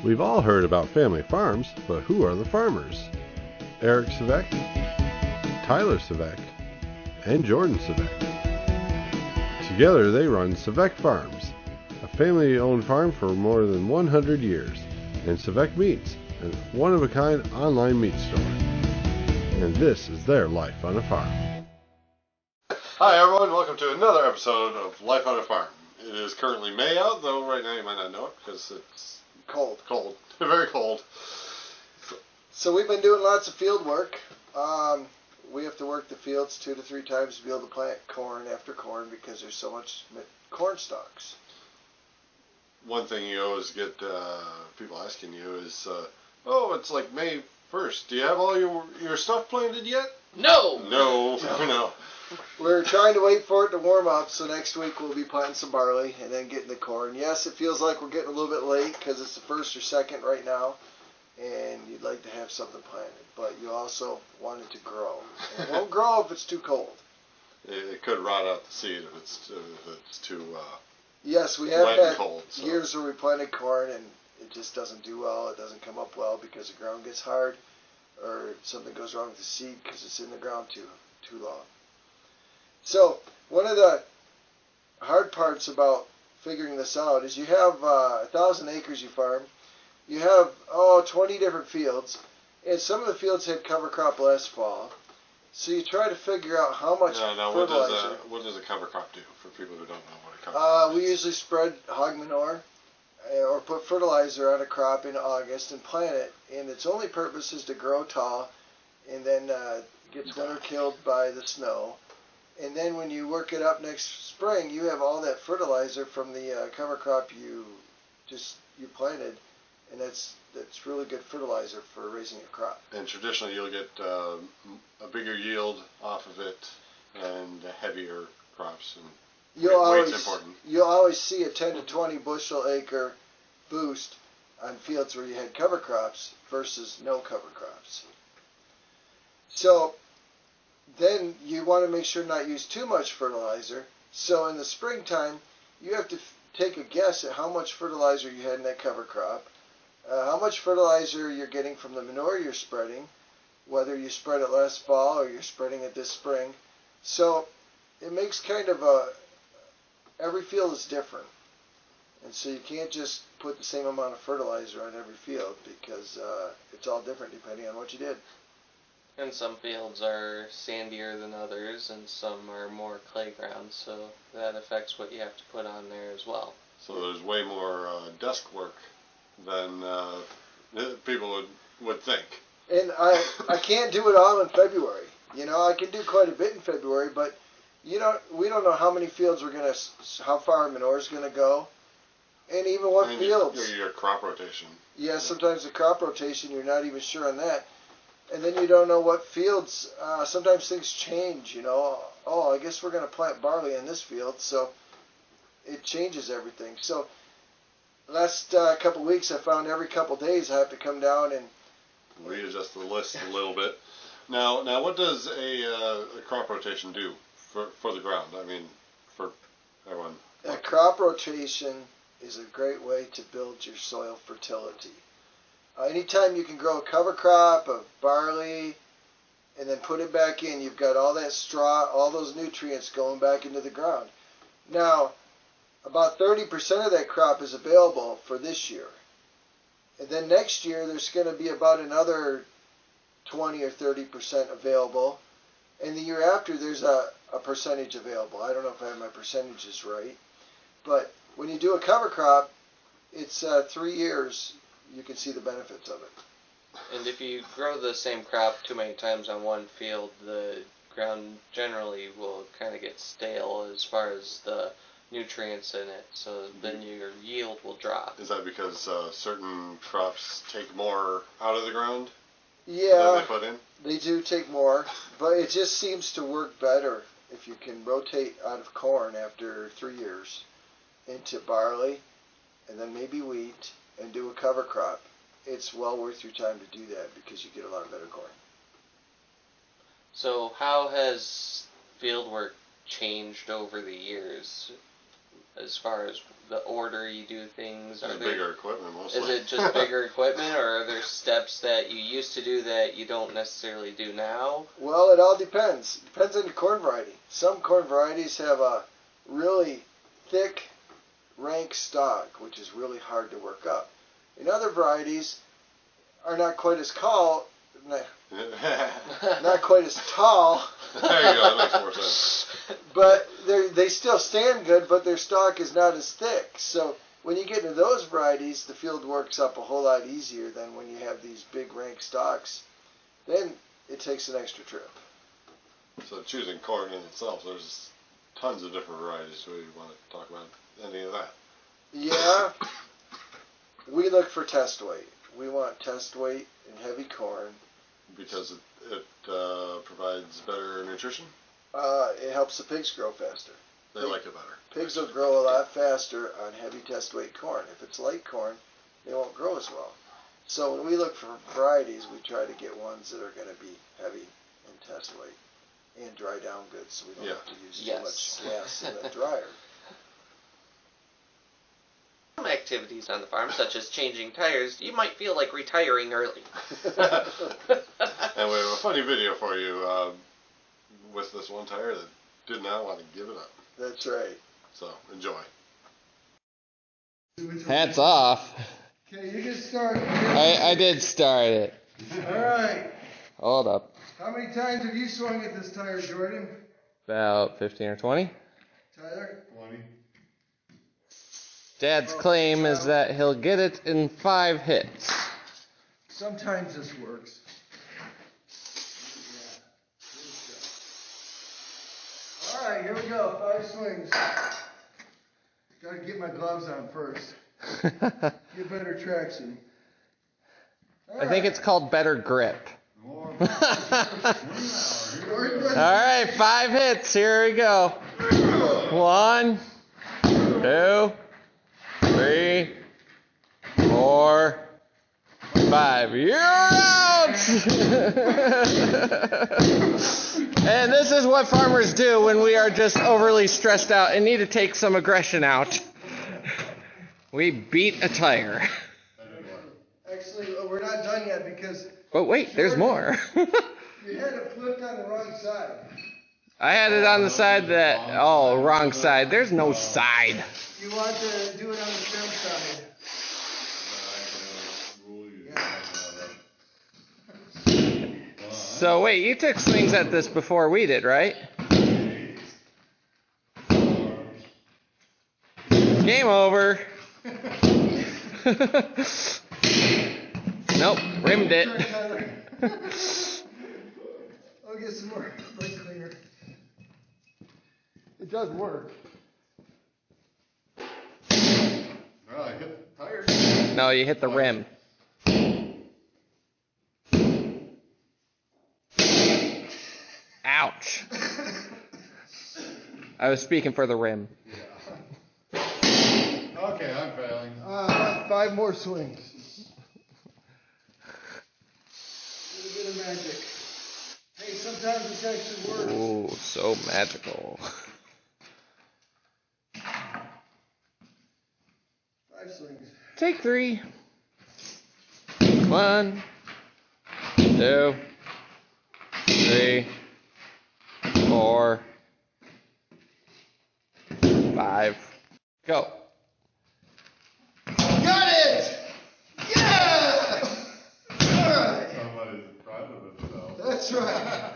We've all heard about family farms, but who are the farmers? Eric Savek, Tyler Savek, and Jordan Savek. Together they run Savek Farms, a family-owned farm for more than 100 years, and Savek Meats, a one-of-a-kind online meat store. And this is their life on a farm. Hi everyone, welcome to another episode of Life on a Farm. It is currently May out, though right now you might not know it because it's cold. Very cold. So we've been doing lots of field work. We have to work the fields 2 to 3 times to be able to plant corn after corn because there's so much corn stalks. One thing you always get people asking you is, oh, it's like May 1st. Do you have all your stuff planted yet? No. We're trying to wait for it to warm up, so next week we'll be planting some barley and then getting the corn. Yes, it feels like we're getting a little bit late because it's the 1st or 2nd right now, and you'd like to have something planted, but you also want it to grow. And it won't grow if it's too cold. It could rot out the seed if it's too yes, we have wet had and cold, so. Years where we planted corn and it just doesn't do well. It doesn't come up well because the ground gets hard or something goes wrong with the seed because it's in the ground too long. So one of the hard parts about figuring this out is you have 1,000 acres you farm. You have 20 different fields, and some of the fields had cover crop last fall. So you try to figure out how much fertilizer. What does a cover crop do for people who don't know what a cover crop is? We usually spread hog manure or put fertilizer on a crop in August and plant it, and its only purpose is to grow tall and then gets winter killed by the snow. And then when you work it up next spring, you have all that fertilizer from the cover crop you planted, and that's really good fertilizer for raising a crop. And traditionally you'll get a bigger yield off of it and heavier crops. And weight's important. You'll always see a 10 to 20 bushel acre boost on fields where you had cover crops versus no cover crops. So then you want to make sure not use too much fertilizer. So in the springtime, you have to take a guess at how much fertilizer you had in that cover crop, how much fertilizer you're getting from the manure you're spreading, whether you spread it last fall or you're spreading it this spring. So it makes kind of every field is different. And so you can't just put the same amount of fertilizer on every field because it's all different depending on what you did. And some fields are sandier than others, and some are more clay ground, so that affects what you have to put on there as well. So there's way more desk work than people would think. And I can't do it all in February. I can do quite a bit in February, but we don't know how many fields how far our manure is going to go, and even what fields. Your crop rotation. Yeah, sometimes the crop rotation, you're not even sure on that. And then you don't know what fields, sometimes things change, I guess we're going to plant barley in this field, so it changes everything. So last couple of weeks I found every couple of days I have to come down and readjust the list a little bit. Now what does a crop rotation do for the ground? I mean, for everyone. A crop rotation is a great way to build your soil fertility. Anytime you can grow a cover crop of barley and then put it back in, you've got all that straw, all those nutrients going back into the ground. Now, about 30% of that crop is available for this year. And then next year, there's going to be about another 20 or 30% available. And the year after, there's a percentage available. I don't know if I have my percentages right. But when you do a cover crop, it's 3 years. You can see the benefits of it. And if you grow the same crop too many times on one field, the ground generally will kind of get stale as far as the nutrients in it, so then your yield will drop. Is that because certain crops take more out of the ground than they put in? They do take more, but it just seems to work better if you can rotate out of corn after 3 years into barley and then maybe wheat and do a cover crop. It's well worth your time to do that because you get a lot of better corn. So how has field work changed over the years? as far as the order you do things? Just bigger equipment mostly. Is it just bigger equipment, or are there steps that you used to do that you don't necessarily do now? Well, it all depends. Depends on the corn variety. Some corn varieties have a really thick rank stalk, which is really hard to work up. And other varieties are not quite as tall. Not quite as tall. There you go. That makes more sense. But they still stand good, but their stalk is not as thick. So when you get into those varieties, the field works up a whole lot easier than when you have these big rank stalks. Then it takes an extra trip. So choosing corn in itself, there's tons of different varieties. Do we want to talk about any of that? Yeah. We look for test weight. We want test weight in heavy corn. Because it provides better nutrition? It helps the pigs grow faster. They like it better. Pigs will grow a lot faster on heavy test weight corn. If it's light corn, they won't grow as well. So when we look for varieties, we try to get ones that are going to be heavy in test weight and dry down good, so we don't have to use too much gas in the dryer. Some activities on the farm, such as changing tires, you might feel like retiring early. And we have a funny video for you with this one tire that did not want to give it up. That's right. So, enjoy. Hats off. Okay, you can start. I did start it. All right. Hold up. How many times have you swung at this tire, Jordan? About 15 or 20. Tyler? 20. Dad's claim is that he'll get it in 5 hits. Sometimes this works. All right, here we go. 5 swings. Got to get my gloves on first. Get better traction. I think it's called better grip. All right, 5 hits. Here we go. 1, 2, 3, 4, 5. You're out! And this is what farmers do when we are just overly stressed out and need to take some aggression out. We beat a tire. Actually, we're not done yet because... But wait, there's more. You had it flipped on the wrong side. I had it on the side that... Oh, wrong side. There's no side. You want to do it on the stem side. So wait, you took swings at this before we did, right? Game over. Nope, rimmed it. I'll get some more brake cleaner. It does work. Well, I hit the tires. No, you hit the rim. Ouch. I was speaking for the rim. Okay, I'm failing. 5 more swings. A little bit of magic. Hey, sometimes this actually works. Ooh, so magical. 5 swings. Take 3. 1, 2, 3, 4, 5. Go. Got it! Yeah! All right. Somebody's proud of himself. That's right.